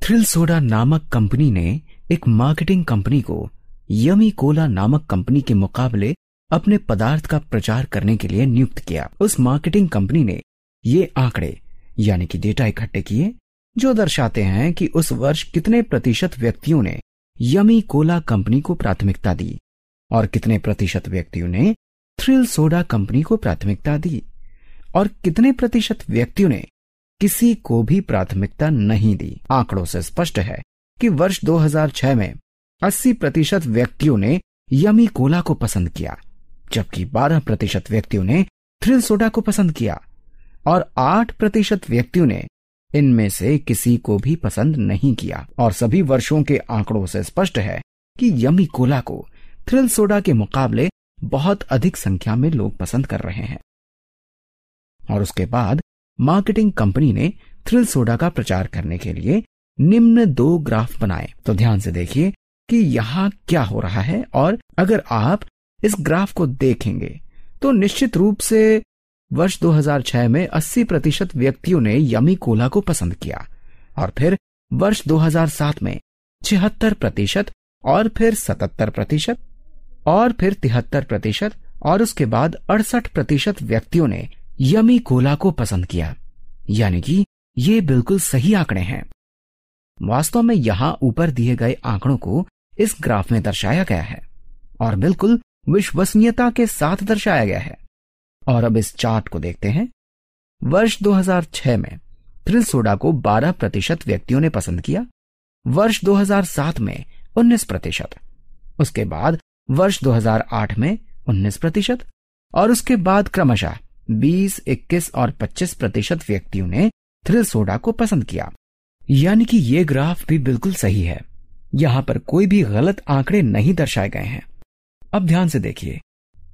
Thrill soda नामक company ने एक मार्केटिंग कंपनी को यमी कोला नामक कंपनी के मुकाबले अपने पदार्थ का प्रचार करने के लिए नियुक्त किया। उस मार्केटिंग कंपनी ने ये आंकड़े यानी कि डेटा इकट्ठे किए जो दर्शाते हैं कि उस वर्ष कितने प्रतिशत व्यक्तियों ने यमी कोला कंपनी को प्राथमिकता दी और कितने प्रतिशत व्यक्तियों ने थ्रिल सोडा कंपनी को प्राथमिकता दी और कितने प्रतिशत व्यक्तियों ने किसी को भी प्राथमिकता नहीं दी। आंकड़ों से स्पष्ट है कि वर्ष 2006 में 80% व्यक्तियों ने यमी कोला को पसंद किया, जबकि 12% व्यक्तियों ने थ्रिल सोडा को पसंद किया और 8% व्यक्तियों ने इनमें से किसी को भी पसंद नहीं किया। और सभी वर्षों के आंकड़ों से स्पष्ट है कि यमी कोला को थ्रिल सोडा के मुकाबले बहुत अधिक संख्या में लोग पसंद कर रहे हैं। और उसके बाद मार्केटिंग कंपनी ने थ्रिल सोडा का प्रचार करने के लिए निम्न 2 ग्राफ बनाए। तो ध्यान से देखिए कि यहां क्या हो रहा है, और अगर आप इस ग्राफ को देखेंगे तो निश्चित रूप से वर्ष 2006 में 80% व्यक्तियों ने यमी कोला को पसंद किया और फिर वर्ष 2007 में 76% और फिर 77% और फिर 73% और उसके बाद 68% व्यक्तियों ने यमी कोला को पसंद किया। यानी कि ये बिल्कुल सही आंकड़े हैं। वास्तव में यहां ऊपर दिए गए आंकड़ों को इस ग्राफ में दर्शाया गया है और बिल्कुल विश्वसनीयता के साथ दर्शाया गया है। और अब इस चार्ट को देखते हैं। वर्ष 2006 में थ्रिल सोडा को 12% व्यक्तियों ने पसंद किया, वर्ष 2007 में 19%, उसके बाद वर्ष 2008 में 19% और उसके बाद क्रमशः 20, 21 और 25% व्यक्तियों ने थ्रिल सोडा को पसंद किया। यानी कि ये ग्राफ भी बिल्कुल सही है। यहां पर कोई भी गलत आंकड़े नहीं दर्शाए गए हैं। अब ध्यान से देखिए,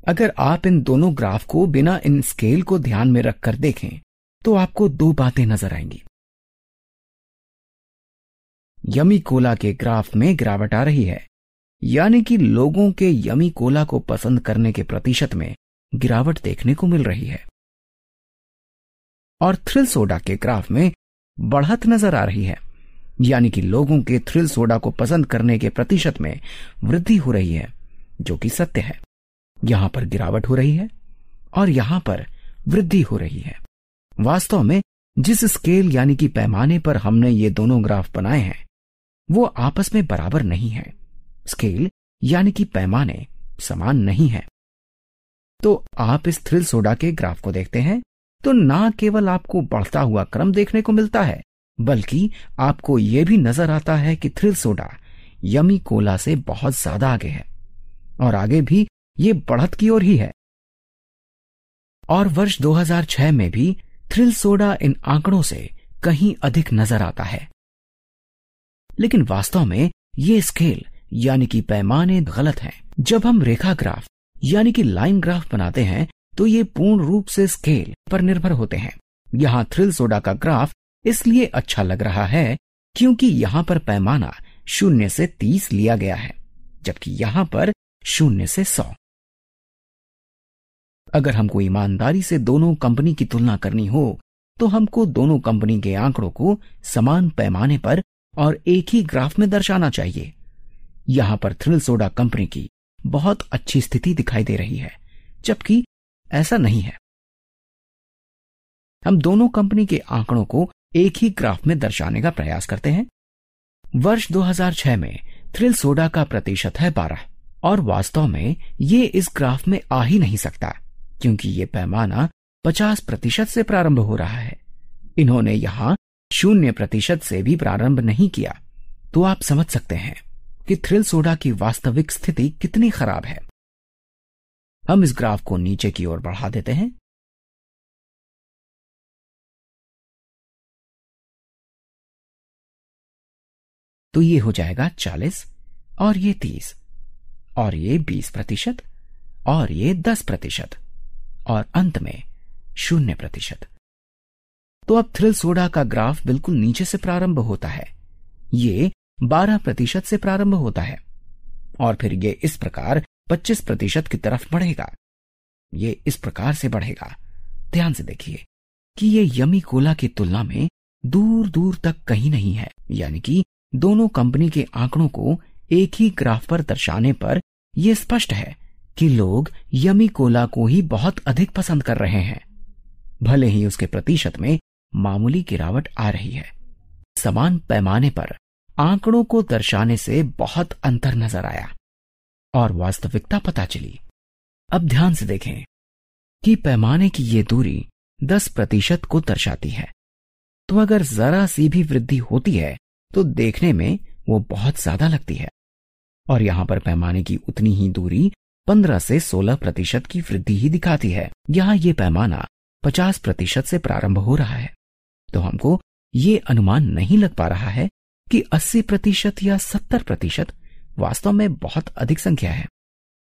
अगर आप इन दोनों ग्राफ को बिना इन स्केल को ध्यान में रखकर देखें तो आपको 2 बातें नजर आएंगी। यमी कोला के ग्राफ में गिरावट आ रही है, यानी कि लोगों के यमी कोला को पसंद करने के प्रतिशत में गिरावट देखने को मिल रही है। और थ्रिल सोडा के ग्राफ में बढ़त नजर आ रही है, यानी कि लोगों के थ्रिल सोडा को पसंद करने के प्रतिशत में वृद्धि हो रही है, जो कि सत्य है। यहां पर गिरावट हो रही है और यहां पर वृद्धि हो रही है। वास्तव में जिस स्केल यानी कि पैमाने पर हमने ये दोनों ग्राफ बनाए हैं वो आपस में बराबर नहीं है। स्केल यानी कि पैमाने समान नहीं है। तो आप इस थ्रिल सोडा के ग्राफ को देखते हैं तो ना केवल आपको बढ़ता हुआ क्रम देखने को मिलता है, बल्कि आपको यह भी नजर आता है कि थ्रिल सोडा यमी कोला से बहुत ज्यादा आगे है और आगे भी ये बढ़त की ओर ही है। और वर्ष 2006 में भी थ्रिल सोडा इन आंकड़ों से कहीं अधिक नजर आता है। लेकिन वास्तव में ये स्केल यानी कि पैमाने गलत हैं। जब हम रेखा ग्राफ यानी कि लाइन ग्राफ बनाते हैं तो ये पूर्ण रूप से स्केल पर निर्भर होते हैं। यहां थ्रिल सोडा का ग्राफ इसलिए अच्छा लग रहा है क्योंकि यहां पर पैमाना 0 से 30 लिया गया है, जबकि यहां पर 0 से 100। अगर हमको ईमानदारी से दोनों कंपनी की तुलना करनी हो तो हमको दोनों कंपनी के आंकड़ों को समान पैमाने पर और एक ही ग्राफ में दर्शाना चाहिए। यहां पर थ्रिल सोडा कंपनी की बहुत अच्छी स्थिति दिखाई दे रही है, जबकि ऐसा नहीं है। हम दोनों कंपनी के आंकड़ों को एक ही ग्राफ में दर्शाने का प्रयास करते हैं। वर्ष 2006 में थ्रिल सोडा का प्रतिशत है 12 और वास्तव में ये इस ग्राफ में आ ही नहीं सकता क्योंकि ये पैमाना 50% से प्रारंभ हो रहा है। इन्होंने यहां 0% से भी प्रारंभ नहीं किया। तो आप समझ सकते हैं कि थ्रिल सोडा की वास्तविक स्थिति कितनी खराब है। हम इस ग्राफ को नीचे की ओर बढ़ा देते हैं। तो ये हो जाएगा 40 और ये 30 और ये 20% और ये 10% और अंत में 0%। तो अब थ्रिल सोडा का ग्राफ बिल्कुल नीचे से प्रारंभ होता है। ये 12% से प्रारंभ होता है और फिर ये इस प्रकार 25% की तरफ बढ़ेगा। ये इस प्रकार से बढ़ेगा। ध्यान से देखिए कि ये यमी कोला की तुलना में दूर दूर तक कहीं नहीं है। यानी कि दोनों कंपनी के आंकड़ों को एक ही ग्राफ पर दर्शाने पर यह स्पष्ट है कि लोग यमी कोला को ही बहुत अधिक पसंद कर रहे हैं, भले ही उसके प्रतिशत में मामूली गिरावट आ रही है। समान पैमाने पर आंकड़ों को दर्शाने से बहुत अंतर नजर आया और वास्तविकता पता चली। अब ध्यान से देखें कि पैमाने की ये दूरी 10% को दर्शाती है, तो अगर जरा सी भी वृद्धि होती है तो देखने में वो बहुत ज्यादा लगती है। और यहां पर पैमाने की उतनी ही दूरी 15 से 16% की वृद्धि ही दिखाती है। यहां ये पैमाना 50% से प्रारंभ हो रहा है, तो हमको ये अनुमान नहीं लग पा रहा है कि 80% या 70% वास्तव में बहुत अधिक संख्या है।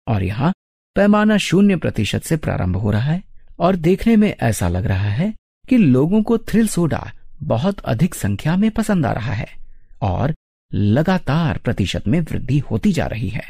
और यहां पैमाना 0% से प्रारंभ हो रहा है और देखने में ऐसा लग रहा है कि लोगों को थ्रिल सोडा बहुत अधिक संख्या में पसंद आ रहा है और लगातार प्रतिशत में वृद्धि होती जा रही है।